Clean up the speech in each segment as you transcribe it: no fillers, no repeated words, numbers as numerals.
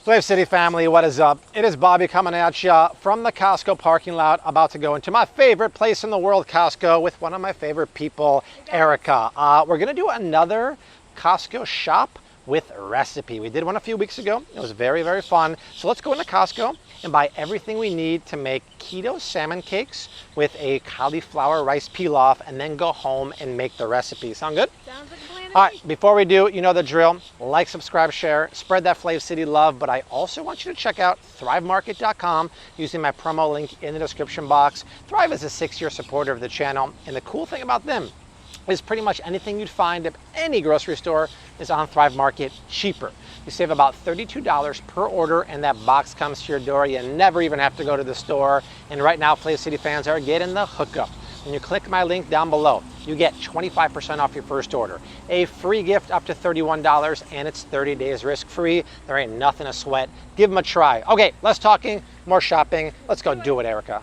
Flave City family, what is up? It is Bobby coming at you from the Costco parking lot, about to go into my favorite place in the world, Costco, with one of my favorite people, Erica. We're gonna do another Costco shop with recipe. We did one a few weeks ago. It was very, very fun. So let's go into Costco and buy everything we need to make keto salmon cakes with a cauliflower rice pilaf, and then go home and make the recipe. Sound good? Sounds like a plan. All right, before we do, you know the drill. Like, subscribe, share, spread that Flave City love. But I also want you to check out thrivemarket.com using my promo link in the description box. Thrive is a 6-year supporter of the channel, and the cool thing about them is pretty much anything you'd find at any grocery store is on Thrive Market cheaper. You save about $32 per order, and that box comes to your door. You never even have to go to the store. And right now, Flave City fans are getting the hookup. When you click my link down below, you get 25% off your first order, a free gift up to $31, and it's 30 days risk-free. There ain't nothing to sweat. Give them a try. Okay, less talking, more shopping. Let's go do it, Erica.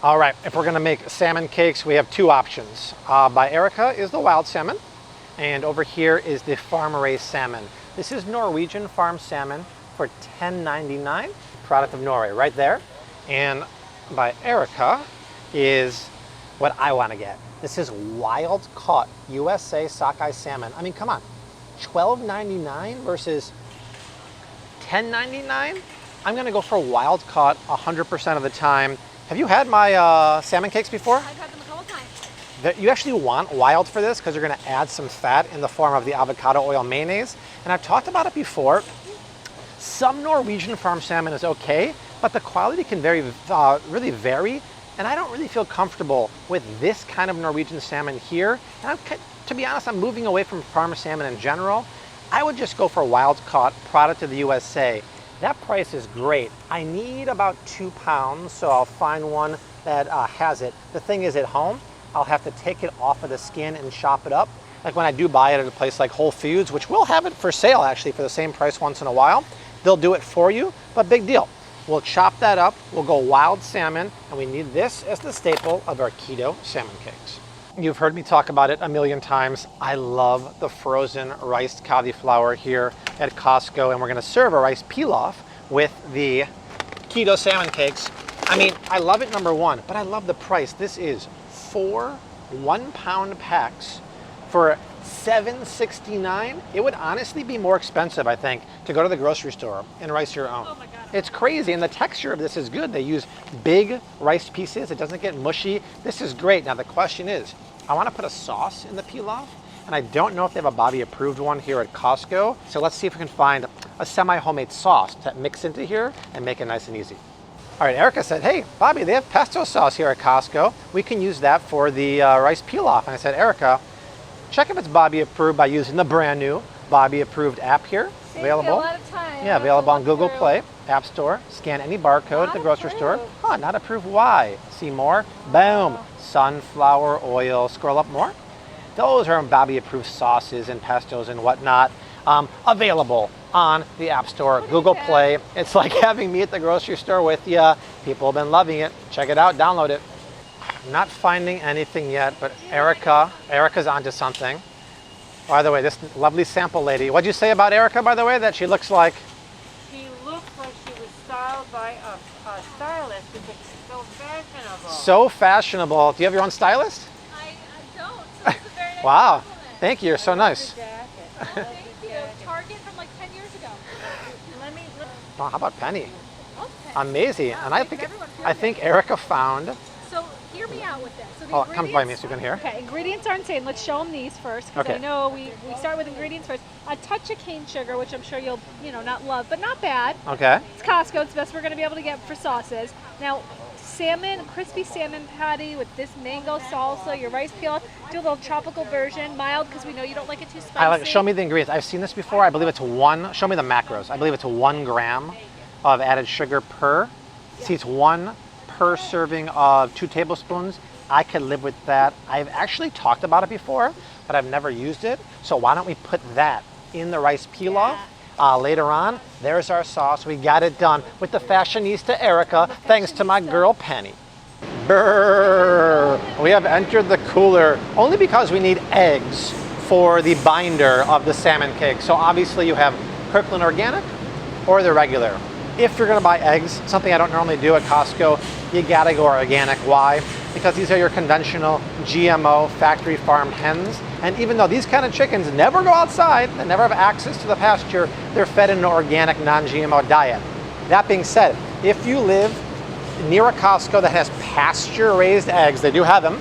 All right, if we're gonna make salmon cakes, we have two options. By Erica is the wild salmon, and over here is the farm-raised salmon. This is Norwegian farm salmon for $10.99, product of Norway, right there. And by Erica is what I wanna get. This is wild caught USA Sockeye Salmon. I mean, come on, $12.99 versus $10.99? I'm gonna go for wild caught 100% of the time. Have you had my salmon cakes before? I've had them a couple times. You actually want wild for this because you're gonna add some fat in the form of the avocado oil mayonnaise. And I've talked about it before. Some Norwegian farm salmon is okay, but the quality can really vary. And I don't really feel comfortable with this kind of Norwegian salmon here. And to be honest, I'm moving away from farm salmon in general. I would just go for wild caught, product of the USA. That price is great. I need about 2 pounds, so I'll find one that has it. The thing is, at home, I'll have to take it off of the skin and chop it up. Like when I do buy it at a place like Whole Foods, which will have it for sale actually for the same price once in a while. They'll do it for you, but big deal. We'll chop that up, we'll go wild salmon, and we need this as the staple of our keto salmon cakes. You've heard me talk about it a million times. I love the frozen riced cauliflower here at Costco, and we're gonna serve a rice pilaf with the keto salmon cakes. I mean, I love it, number one, but I love the price. This is 4 1-pound packs for $7.69. It would honestly be more expensive, I think, to go to the grocery store and rice your own. Oh my God. It's crazy, and the texture of this is good. They use big rice pieces. It doesn't get mushy. This is great. Now the question is, I want to put a sauce in the pilaf, and I don't know if they have a Bobby approved one here at Costco. So let's see if we can find a semi-homemade sauce to mix into here and make it nice and easy. All right, Erica said, hey, Bobby, they have pesto sauce here at Costco. We can use that for the rice pilaf. And I said, Erica, check if it's Bobby approved by using the brand new Bobby approved app here. Available. A lot of time. Yeah, available on Google Play, App Store. Scan any barcode at the grocery store. Oh, not approved. Why? See more? Boom. Sunflower oil. Scroll up more. Those are Bobby approved sauces and pestos and whatnot. Available on the App Store, Google Play. It's like having me at the grocery store with you. People have been loving it. Check it out. Download it. Not finding anything yet, but Erica's onto something. By the way, this lovely sample lady. What'd you say about Erica, by the way? That she looks like? She looks like she was styled by a stylist because she's so fashionable. So fashionable. Do you have your own stylist? I don't. So it's a very nice Wow. compliment. Thank you. You're so nice. Thank you. Target from like 10 years ago. Oh, how about Penny? Okay. Amazing. Wow, And I thanks think everyone. Erica found. So hear me out with this. So the Oh, come by me ingredients- so you can hear. Okay, ingredients are insane. Let's show them these first, because Okay. I know we start with ingredients first. A touch of cane sugar, which I'm sure you'll not love, but not bad. Okay. It's Costco. It's the best we're going to be able to get for sauces. Now, salmon, crispy salmon patty with this mango salsa, your rice pilaf. Do a little tropical version, mild, because we know you don't like it too spicy. Show me the ingredients. I've seen this before. I believe it's show me the macros. I believe it's 1 gram of added sugar per. See, it's 1 per serving of 2 tablespoons. I could live with that. I've actually talked about it before, but I've never used it. So why don't we put that in the rice pilaf? Later on, there's our sauce. We got it done with the fashionista Erica, thanks to my girl Penny. Brrr. We have entered the cooler only because we need eggs for the binder of the salmon cake. So obviously you have Kirkland Organic, or the regular. If you're gonna buy eggs, something I don't normally do at Costco, you gotta go organic. Why? Because these are your conventional GMO factory farmed hens. And even though these kind of chickens never go outside, they never have access to the pasture, they're fed in an organic, non-GMO diet. That being said, if you live near a Costco that has pasture-raised eggs, they do have them,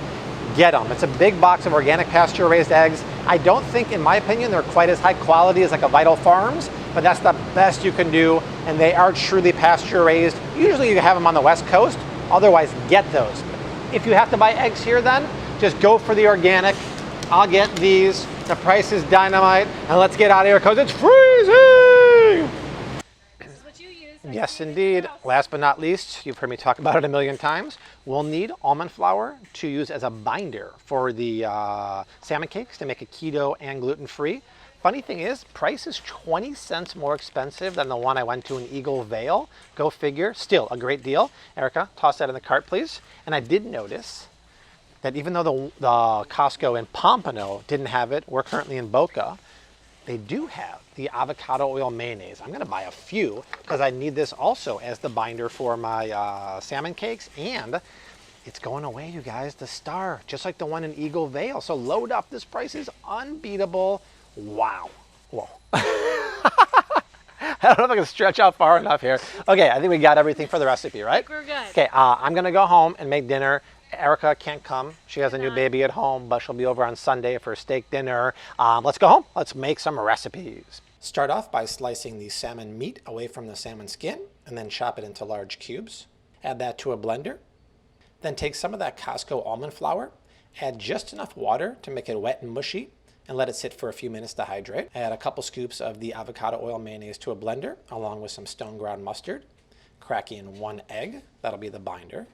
get them. It's a big box of organic pasture-raised eggs. I don't think, in my opinion, they're quite as high quality as like a Vital Farms, but that's the best you can do, and they are truly pasture-raised. Usually you have them on the West Coast, otherwise get those. If you have to buy eggs here then, just go for the organic. I'll get these. The price is dynamite, and let's get out of here because it's freezing! This is what you use. Yes, indeed. Last but not least, you've heard me talk about it a million times. We'll need almond flour to use as a binder for the salmon cakes to make it keto and gluten-free. Funny thing is, price is 20 cents more expensive than the one I went to in Eagle Vale. Go figure. Still a great deal. Erica, toss that in the cart, please. And I did notice that even though the Costco in Pompano didn't have it, we're currently in Boca, they do have the avocado oil mayonnaise. I'm gonna buy a few because I need this also as the binder for my salmon cakes, and it's going away, you guys, the star, just like the one in Eagle Vale. So load up, this price is unbeatable. Wow. Whoa. I don't know if I can stretch out far enough here. Okay, I think we got everything for the recipe, right? We're good. Okay, I'm gonna go home and make dinner. Erica can't come. She has a new baby at home, but she'll be over on Sunday for steak dinner. Let's go home. Let's make some recipes. Start off by slicing the salmon meat away from the salmon skin and then chop it into large cubes. Add that to a blender. Then take some of that Costco almond flour, add just enough water to make it wet and mushy, and let it sit for a few minutes to hydrate. Add a couple scoops of the avocado oil mayonnaise to a blender, along with some stone ground mustard. Crack in 1 egg, that'll be the binder.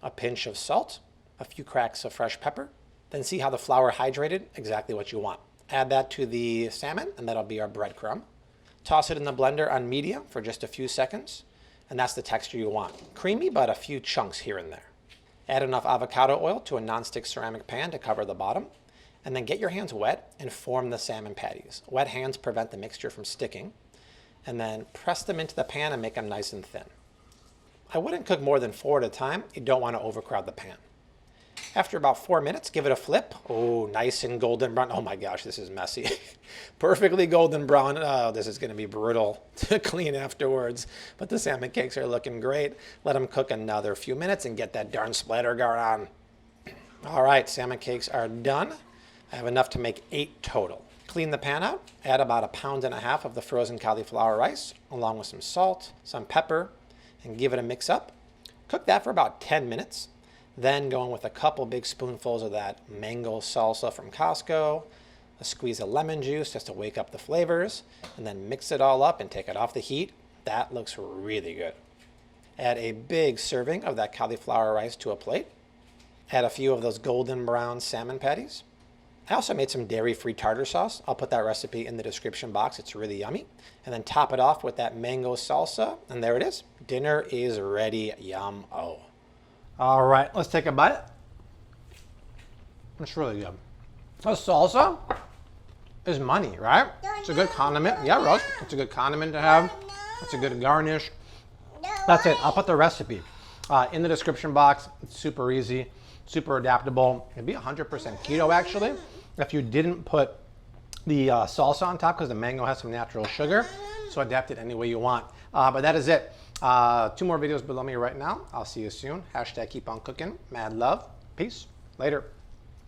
A pinch of salt, a few cracks of fresh pepper. Then see how the flour hydrated, exactly what you want. Add that to the salmon, and that'll be our breadcrumb. Toss it in the blender on medium for just a few seconds, and that's the texture you want. Creamy, but a few chunks here and there. Add enough avocado oil to a nonstick ceramic pan to cover the bottom, and then get your hands wet and form the salmon patties. Wet hands prevent the mixture from sticking, and then press them into the pan and make them nice and thin. I wouldn't cook more than 4 at a time. You don't want to overcrowd the pan. After about 4 minutes, give it a flip. Oh, nice and golden brown. Oh my gosh, this is messy. Perfectly golden brown. Oh, this is going to be brutal to clean afterwards. But the salmon cakes are looking great. Let them cook another few minutes and get that darn splatter guard on. All right, salmon cakes are done. I have enough to make 8 total. Clean the pan out. Add about 1.5 pounds of the frozen cauliflower rice, along with some salt, some pepper, and give it a mix up. Cook that for about 10 minutes. Then go in with a couple big spoonfuls of that mango salsa from Costco, a squeeze of lemon juice just to wake up the flavors, and then mix it all up and take it off the heat. That looks really good. Add a big serving of that cauliflower rice to a plate. Add a few of those golden brown salmon patties. I also made some dairy-free tartar sauce. I'll put that recipe in the description box. It's really yummy. And then top it off with that mango salsa. And there it is. Dinner is ready. Yum-o. All right, let's take a bite. It's really good. The salsa is money, right? It's a good condiment. Yeah, Rose, it's a good condiment to have. It's a good garnish. That's it. I'll put the recipe in the description box. It's super easy, super adaptable. It'd be 100% keto, actually, if you didn't put the salsa on top, because the mango has some natural sugar. So adapt it any way you want. But that is it. 2 more videos below me right now. I'll see you soon. # keep on cooking. Mad love. Peace. Later.